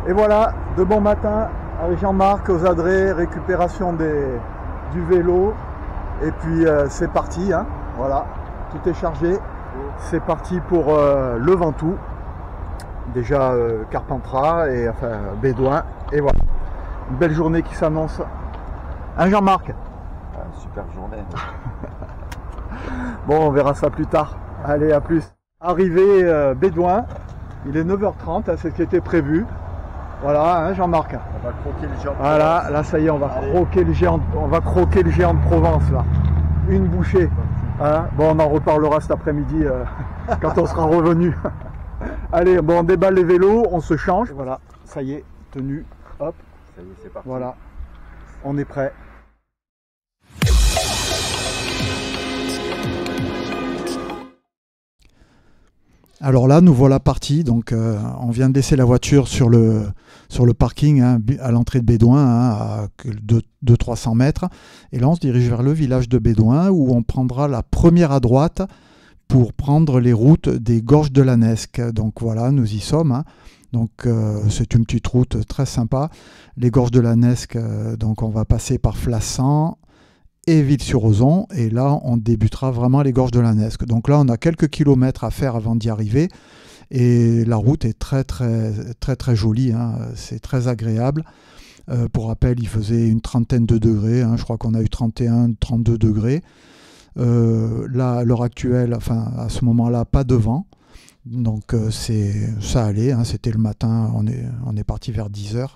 Et voilà, de bon matin avec Jean-Marc aux adrets, récupération du vélo. Et puis c'est parti, hein. Voilà, tout est chargé. C'est parti pour le Ventoux. Déjà Carpentras et enfin Bédouin. Et voilà, une belle journée qui s'annonce. Hein Jean-Marc? Super journée. Bon, on verra ça plus tard. Allez, à plus. Arrivé Bédouin, il est 9h30, hein, c'est ce qui était prévu. Voilà, hein, Jean-Marc. On va croquer le géant de Voilà, Provence. là ça y est, on va croquer le géant de Provence là. Une bouchée. Hein. Bon, on en reparlera cet après-midi quand on sera revenu. Allez, bon, on déballe les vélos, on se change. Voilà, ça y est, tenue. Hop. Ça y est, c'est parti. Voilà, on est prêt. Alors là, nous voilà partis. Donc, on vient de laisser la voiture sur le parking, hein, à l'entrée de Bédouin, hein, à 200-300 mètres. Et là, on se dirige vers le village de Bédouin où on prendra la première à droite pour prendre les routes des Gorges de la Nesque. Donc voilà, nous y sommes. Hein. Donc c'est une petite route très sympa. Les Gorges de la Nesque, donc on va passer par Flassan et Ville-sur-Ozon, et là on débutera vraiment les Gorges de la Nesque. Donc là on a quelques kilomètres à faire avant d'y arriver, et la route est très jolie, hein. C'est très agréable. Pour rappel, il faisait une trentaine de degrés, hein. Je crois qu'on a eu 31-32 degrés. Là, à l'heure actuelle, enfin à ce moment-là, pas de vent, donc ça allait, hein. C'était le matin, on est parti vers 10h.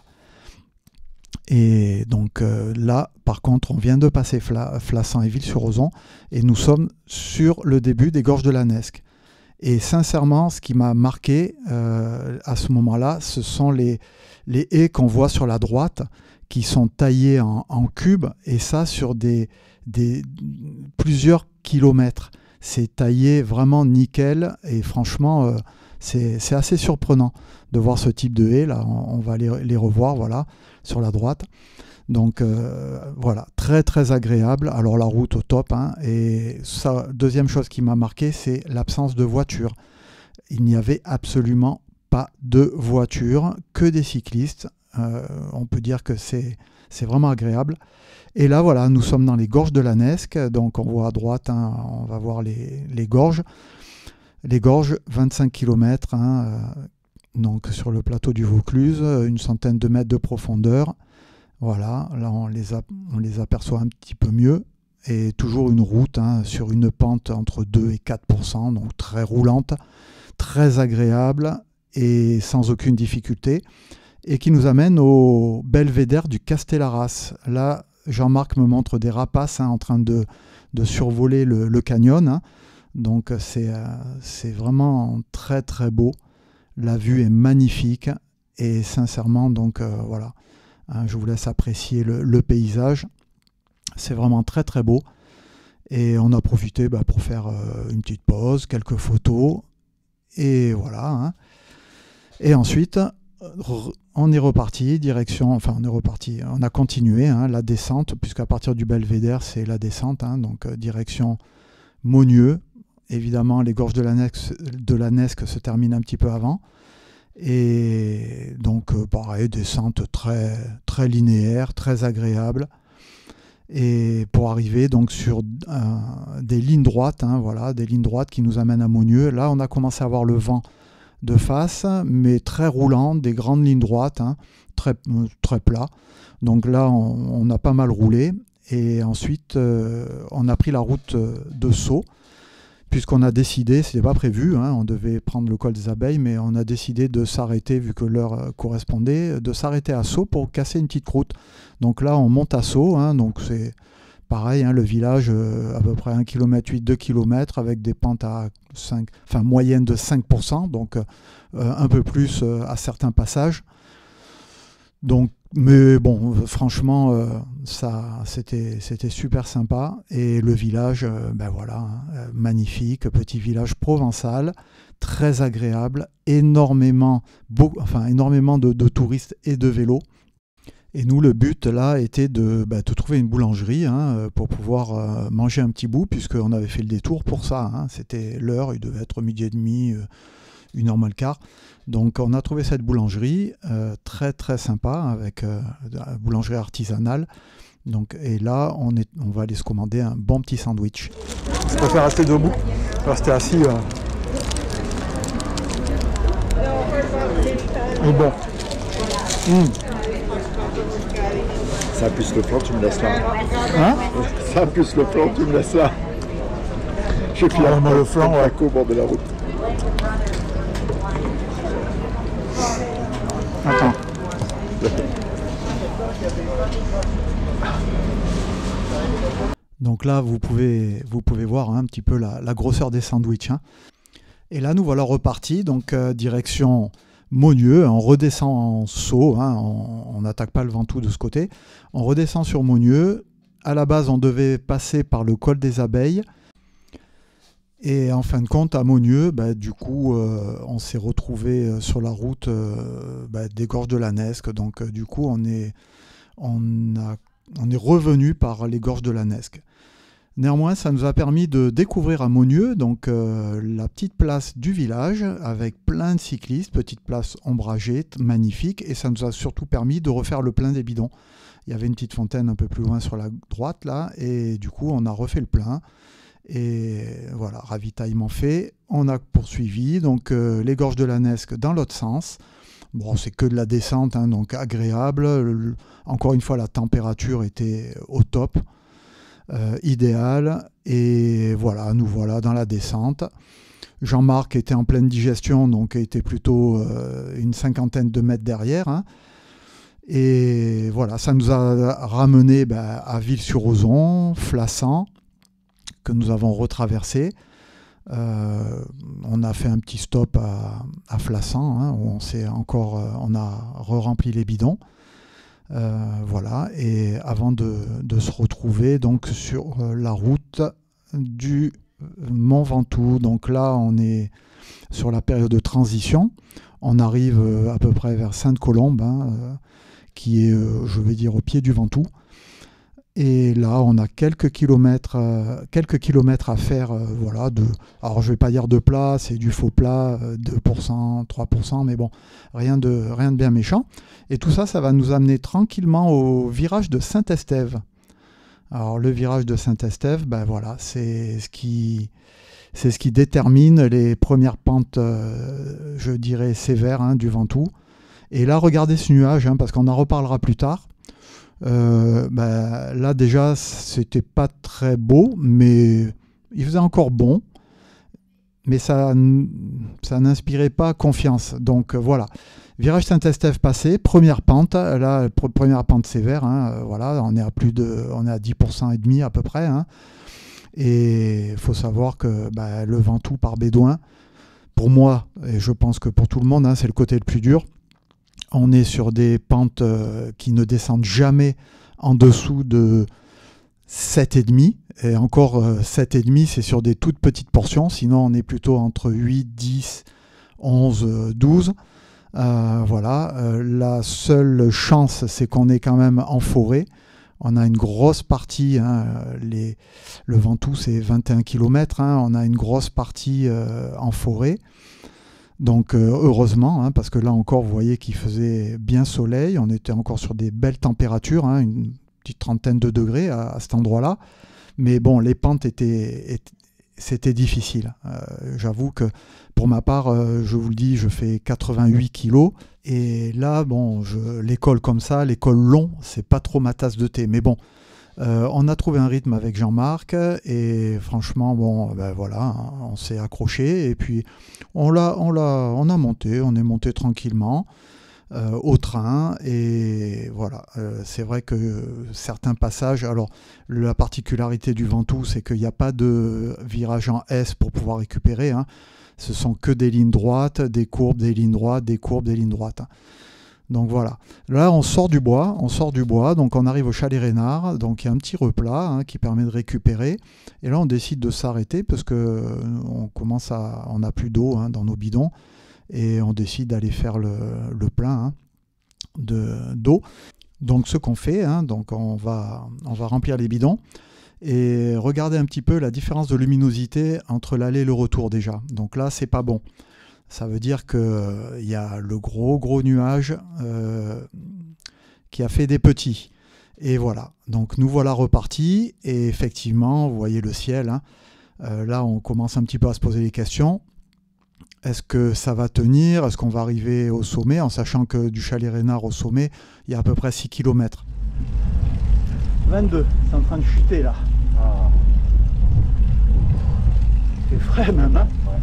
Et donc là, par contre, on vient de passer Flassan et Ville-sur-Ozon, et nous sommes sur le début des Gorges de la Nesque. Et sincèrement, ce qui m'a marqué à ce moment-là, ce sont les haies qu'on voit sur la droite, qui sont taillées en cubes, et ça sur plusieurs kilomètres. C'est taillé vraiment nickel, et franchement, c'est assez surprenant de voir ce type de haies. Là, on va les revoir, voilà, sur la droite. Donc voilà, très agréable. Alors la route au top, hein. Et ça, deuxième chose qui m'a marqué, c'est l'absence de voitures. Il n'y avait absolument pas de voitures, que des cyclistes. On peut dire que c'est vraiment agréable. Et là, voilà, nous sommes dans les Gorges de la Nesque. Donc on voit à droite, hein, on va voir les gorges. Les gorges, 25 km, hein, donc sur le plateau du Vaucluse, une centaine de mètres de profondeur. Voilà, là on les aperçoit un petit peu mieux. Et toujours une route, hein, sur une pente entre 2 et 4%, donc très roulante, très agréable et sans aucune difficulté. Et qui nous amène au belvédère du Castellarras. Là, Jean-Marc me montre des rapaces, hein, en train de survoler le canyon. Hein. Donc c'est vraiment très beau. La vue est magnifique. Et sincèrement, donc voilà, hein, je vous laisse apprécier le paysage. C'est vraiment très beau. Et on a profité pour faire une petite pause, quelques photos. Et voilà. Hein. Et ensuite, on est reparti, on a continué, hein, la descente, puisqu'à partir du belvédère, c'est la descente, hein, donc direction Maugneux. Évidemment, les Gorges de la Nesque se terminent un petit peu avant. Et donc, pareil, descente très linéaire, très agréable. Et pour arriver donc sur des lignes droites, hein, voilà, des lignes droites qui nous amènent à Maugneux. Là, on a commencé à avoir le vent de face, mais très roulant, des grandes lignes droites, hein, très plat. Donc là, on a pas mal roulé. Et ensuite, on a pris la route de Sceaux, puisqu'on a décidé, c'était pas prévu, hein, on devait prendre le col des Abeilles, mais on a décidé de s'arrêter, vu que l'heure correspondait, de s'arrêter à Sceaux pour casser une petite croûte. Donc là, on monte à Sceaux, hein, donc c'est pareil, hein, le village, à peu près 1,8 km, 2 km, avec des pentes à moyenne de 5%, donc un peu plus à certains passages. Donc, mais bon, franchement, c'était super sympa. Et le village, voilà, hein, magnifique, petit village provençal, très agréable, énormément de touristes et de vélos. Et nous, le but là était de trouver une boulangerie, hein, pour pouvoir manger un petit bout, puisqu'on avait fait le détour pour ça. Hein. C'était l'heure, il devait être 12h30. 1h moins le quart. Donc on a trouvé cette boulangerie très très sympa, avec une boulangerie artisanale. Donc, et là, on va aller se commander un bon petit sandwich. Je préfère rester debout, rester assis. Mais bon. Ça plus le flanc, tu me laisses là. Hein? Ça plus le flanc, tu me laisses là. Je fais moi, le flanc, ouais. au bord de la route. Attends. Donc là, vous pouvez voir un petit peu la grosseur des sandwichs. Hein. Et là, nous voilà repartis, donc direction Maugneux. On redescend en saut, hein, on n'attaque pas le Ventoux de ce côté. On redescend sur Maugneux. À la base, on devait passer par le col des Abeilles. Et en fin de compte, à Maugneux, du coup, on s'est retrouvé sur la route des Gorges de la Nesque. Donc, du coup, on est revenu par les Gorges de la Nesque. Néanmoins, ça nous a permis de découvrir à Maugneux, donc la petite place du village, avec plein de cyclistes, petite place ombragée, magnifique, et ça nous a surtout permis de refaire le plein des bidons. Il y avait une petite fontaine un peu plus loin sur la droite, là, et du coup, on a refait le plein. Et voilà, ravitaillement fait, on a poursuivi, donc les Gorges de la Nesque dans l'autre sens. Bon, c'est que de la descente, hein, donc agréable. Encore une fois, la température était au top, idéal. Et voilà, nous voilà dans la descente. Jean-Marc était en pleine digestion, donc était plutôt une cinquantaine de mètres derrière. Hein. Et voilà, ça nous a ramené à Ville-sur-Ozon, Flassan, que nous avons retraversé. On a fait un petit stop à Flassan, hein, où on a re-rempli les bidons. Voilà, et avant de se retrouver donc sur la route du Mont Ventoux. Donc là, on est sur la période de transition. On arrive à peu près vers Sainte-Colombe, hein, qui est, je vais dire, au pied du Ventoux. Et là, on a quelques kilomètres à faire. Voilà, alors, je ne vais pas dire de plat, c'est du faux plat, 2%, 3%, mais bon, rien de bien méchant. Et tout ça, ça va nous amener tranquillement au virage de Saint-Estève. Alors, le virage de Saint-Estève, voilà, c'est ce qui détermine les premières pentes, je dirais, sévères, hein, du Ventoux. Et là, regardez ce nuage, hein, parce qu'on en reparlera plus tard. Là déjà c'était pas très beau, mais il faisait encore bon, mais ça n'inspirait pas confiance. Donc voilà, virage Saint-Estève passé, première pente, là première pente sévère, hein, voilà, on est à 10% et demi à peu près, hein, et il faut savoir que le Ventoux par Bédouin, pour moi et je pense que pour tout le monde, hein, c'est le côté le plus dur. On est sur des pentes qui ne descendent jamais en dessous de 7,5. Et encore 7,5, c'est sur des toutes petites portions. Sinon, on est plutôt entre 8, 10, 11, 12. Voilà. La seule chance, c'est qu'on est quand même en forêt. On a une grosse partie, hein, le Ventoux, c'est 21 km. Hein, on a une grosse partie en forêt. Donc heureusement, hein, parce que là encore, vous voyez qu'il faisait bien soleil, on était encore sur des belles températures, hein, une petite trentaine de degrés à cet endroit-là. Mais bon, les pentes c'était difficile. J'avoue que pour ma part, je vous le dis, je fais 88 kilos. Et là, bon, l'école comme ça, l'école long, c'est pas trop ma tasse de thé. Mais bon, on a trouvé un rythme avec Jean-Marc et franchement, bon, voilà, hein, on s'est accroché et puis on est monté tranquillement au train et voilà. C'est vrai que certains passages, alors la particularité du Ventoux, c'est qu'il n'y a pas de virage en S pour pouvoir récupérer, hein. Ce sont que des lignes droites, des courbes, des lignes droites, des courbes, des lignes droites. Donc voilà, là on sort du bois, donc on arrive au Chalet Reynard, donc il y a un petit replat, hein, qui permet de récupérer, et là on décide de s'arrêter parce que on n'a plus d'eau, hein, dans nos bidons, et on décide d'aller faire le plein, hein, d'eau. Donc ce qu'on fait, hein, donc on va remplir les bidons, et regardez un petit peu la différence de luminosité entre l'aller et le retour déjà. Donc là c'est pas bon. Ça veut dire qu'il y a le gros nuage qui a fait des petits. Et voilà, donc nous voilà repartis. Et effectivement, vous voyez le ciel. Hein. Là, on commence un petit peu à se poser des questions. Est-ce que ça va tenir? Est-ce qu'on va arriver au sommet? En sachant que du Chalet Reynard au sommet, il y a à peu près 6 km. 22, c'est en train de chuter là. Ah. C'est frais même. Hein, ouais.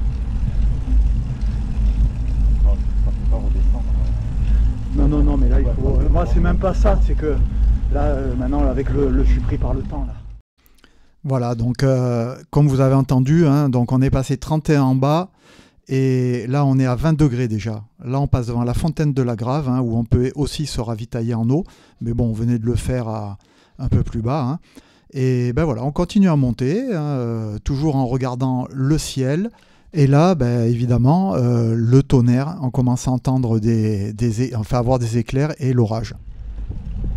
Pas redescendre. Non, mais là, il faut. Moi, c'est même pas ça, c'est que là, maintenant, avec je suis pris par le temps là. Voilà, donc comme vous avez entendu, hein, donc on est passé 31 en bas et là on est à 20 degrés déjà. Là on passe devant la fontaine de la Grave hein, où on peut aussi se ravitailler en eau, mais bon on venait de le faire un peu plus bas. Hein. Et ben voilà, on continue à monter, hein, toujours en regardant le ciel. Et là, ben, évidemment, le tonnerre, on commence à entendre enfin avoir des éclairs et l'orage.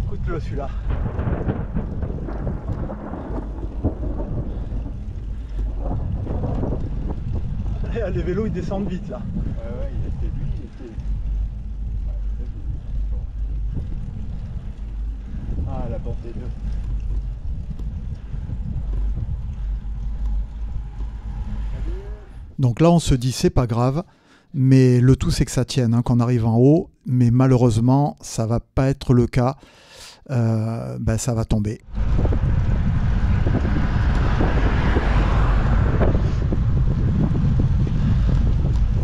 Écoute-le celui-là. Les vélos ils descendent vite là. Ouais, il était lui, il était. Ah, la bande des deux. Donc là on se dit c'est pas grave, mais le tout c'est que ça tienne, hein, qu'on arrive en haut, mais malheureusement ça va pas être le cas, ben, ça va tomber.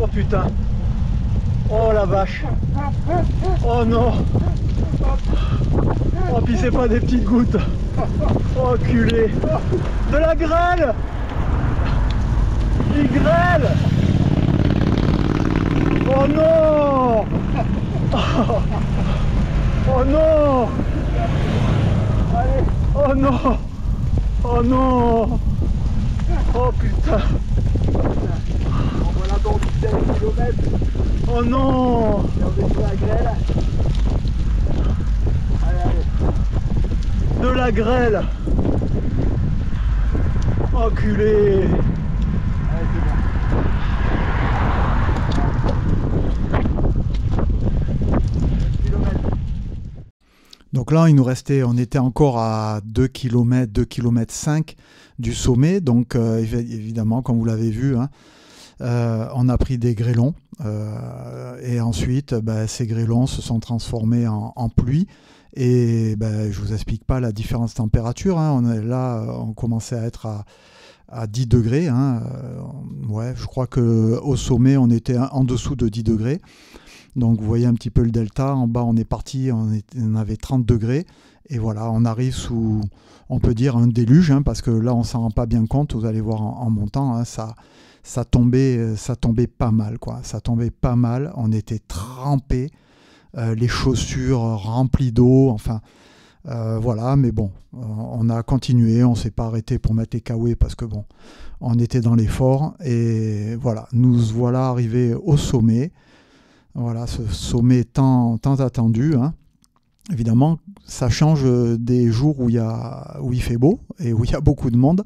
Oh putain! Oh la vache! Oh non! Oh puis c'est pas des petites gouttes! Oh culé! De la grêle! Il grêle! Oh non! Oh non! Oh non! Oh non! Oh putain! Voilà donc 10 km. Oh non! Et on est sur la grêle. Allez. De la grêle! Enculé! Allez, c'est bon. Donc là, il nous restait, on était encore à 2 km, 2 km 5 du sommet. Donc évidemment, comme vous l'avez vu, hein, on a pris des grêlons. Et ensuite, ces grêlons se sont transformés en pluie. Et je vous explique pas la différence de température. Hein. On commençait à être à 10 degrés. Hein. Ouais, je crois qu'au sommet, on était en dessous de 10 degrés. Donc vous voyez un petit peu le delta. En bas, on est parti, on avait 30 degrés. Et voilà, on arrive sous, on peut dire, un déluge, hein, parce que là, on s'en rend pas bien compte. Vous allez voir en montant, hein, ça tombait pas mal, quoi. Ça tombait pas mal. On était trempés, les chaussures remplies d'eau. Enfin, voilà. Mais bon, on a continué. On s'est pas arrêté pour mettre les kawaii parce que bon, on était dans l'effort. Et voilà, nous voilà arrivés au sommet. Voilà, ce sommet tant attendu. Hein. Évidemment, ça change des jours où il fait beau et où il y a beaucoup de monde.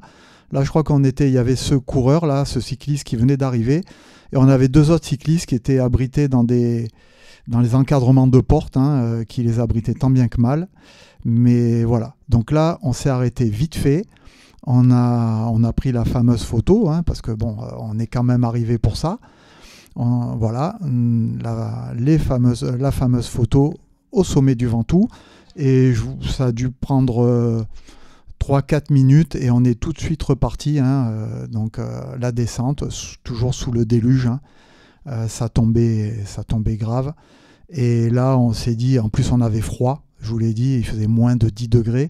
Là, je crois il y avait ce coureur, là, ce cycliste qui venait d'arriver. Et on avait deux autres cyclistes qui étaient abrités dans les encadrements de portes, hein, qui les abritaient tant bien que mal. Mais voilà. Donc là, on s'est arrêté vite fait. On a pris la fameuse photo, hein, parce que bon, on est quand même arrivé pour ça. Voilà, la fameuse photo au sommet du Ventoux. Et ça a dû prendre 3-4 minutes et on est tout de suite reparti. Hein, donc la descente, toujours sous le déluge. Hein, ça tombait grave. Et là, on s'est dit, en plus on avait froid. Je vous l'ai dit, il faisait moins de 10 degrés.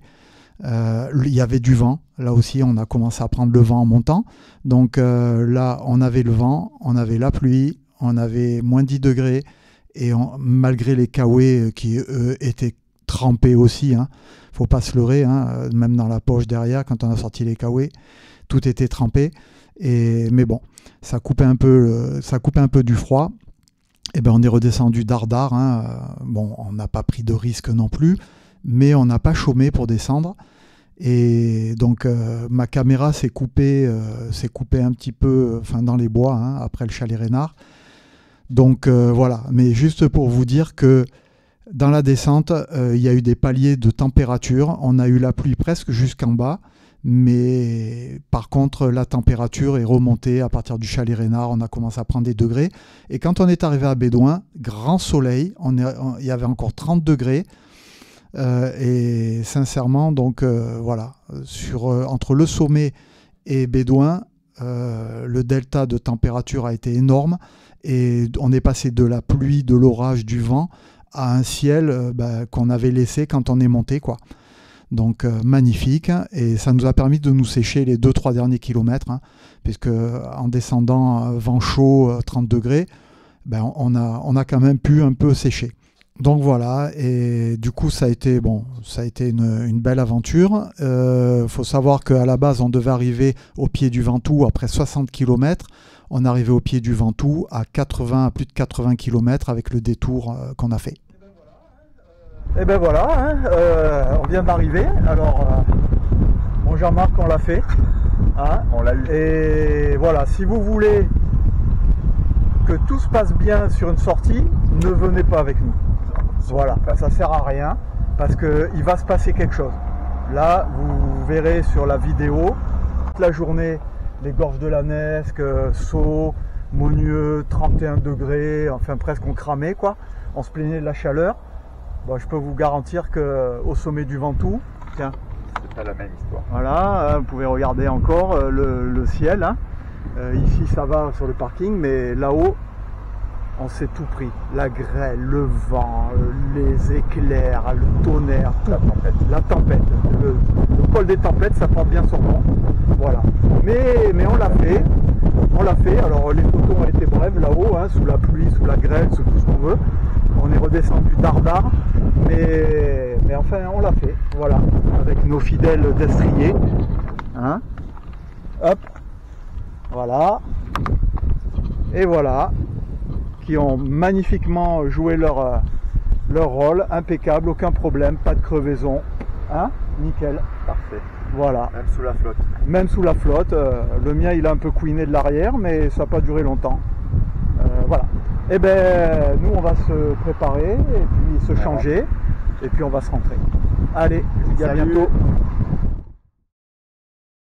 Il y avait du vent. Là aussi, on a commencé à prendre le vent en montant. Donc là, on avait le vent, on avait la pluie, on avait moins 10 degrés. Et malgré les kawaii qui, eux, étaient trempés aussi, hein, faut pas se leurrer, hein, même dans la poche derrière, quand on a sorti les kawaii, tout était trempé. Mais bon, ça coupait un peu du froid. Et ben, on est redescendu dardard. Hein. Bon, on n'a pas pris de risque non plus, mais on n'a pas chômé pour descendre. Et donc ma caméra s'est coupée un petit peu, dans les bois, hein, après le Chalet Reynard. Donc voilà, mais juste pour vous dire que dans la descente, il y a eu des paliers de température. On a eu la pluie presque jusqu'en bas, mais par contre, la température est remontée à partir du chalet Reynard. On a commencé à prendre des degrés. Et quand on est arrivé à Bédouin, grand soleil, il y avait encore 30 degrés. Et sincèrement, donc voilà, entre le sommet et Bédouin, le delta de température a été énorme. Et on est passé de la pluie, de l'orage, du vent à un ciel qu'on avait laissé quand on est monté, quoi. Donc magnifique, et ça nous a permis de nous sécher les 2-3 derniers kilomètres, hein, puisque en descendant vent chaud, 30 degrés, on a quand même pu un peu sécher. Donc voilà, et du coup ça a été une belle aventure. Faut savoir qu'à la base on devait arriver au pied du Ventoux après 60 km. On est arrivé au pied du Ventoux à plus de 80 km avec le détour qu'on a fait. Et ben voilà, hein, on vient d'arriver. Alors, bon Jean-Marc, on l'a fait. Hein, On l'a eu. et voilà, si vous voulez que tout se passe bien sur une sortie, ne venez pas avec nous. Voilà, ça sert à rien parce qu'il va se passer quelque chose. Là, vous verrez sur la vidéo, toute la journée, les gorges de la Nesque, Sceaux, Monieux, 31 degrés, enfin presque on cramait quoi. On se plaignait de la chaleur. Bon, je peux vous garantir qu'au sommet du Ventoux, tiens, C'est pas la même histoire. voilà, vous pouvez regarder encore le ciel. Hein. Ici, ça va sur le parking, mais là-haut, on s'est tout pris. La grêle, le vent, les éclairs, le tonnerre, tout. La tempête. Le col des tempêtes, ça porte bien son nom. Voilà. Mais on l'a fait. On l'a fait. Alors, les photos ont été brèves là-haut, hein, sous la pluie, sous la grêle, sous tout ce qu'on veut. On est redescendu dardard, mais enfin on l'a fait, voilà, avec nos fidèles destriers, hein, hop, voilà, et voilà, qui ont magnifiquement joué leur rôle, impeccable, aucun problème, pas de crevaison, hein, nickel, Parfait. voilà. Même sous la flotte. Même sous la flotte, le mien il a un peu couiné de l'arrière, mais ça n'a pas duré longtemps, voilà. Et ben nous on va se préparer et puis se changer et puis on va se rentrer. Allez, je vous dis à bientôt.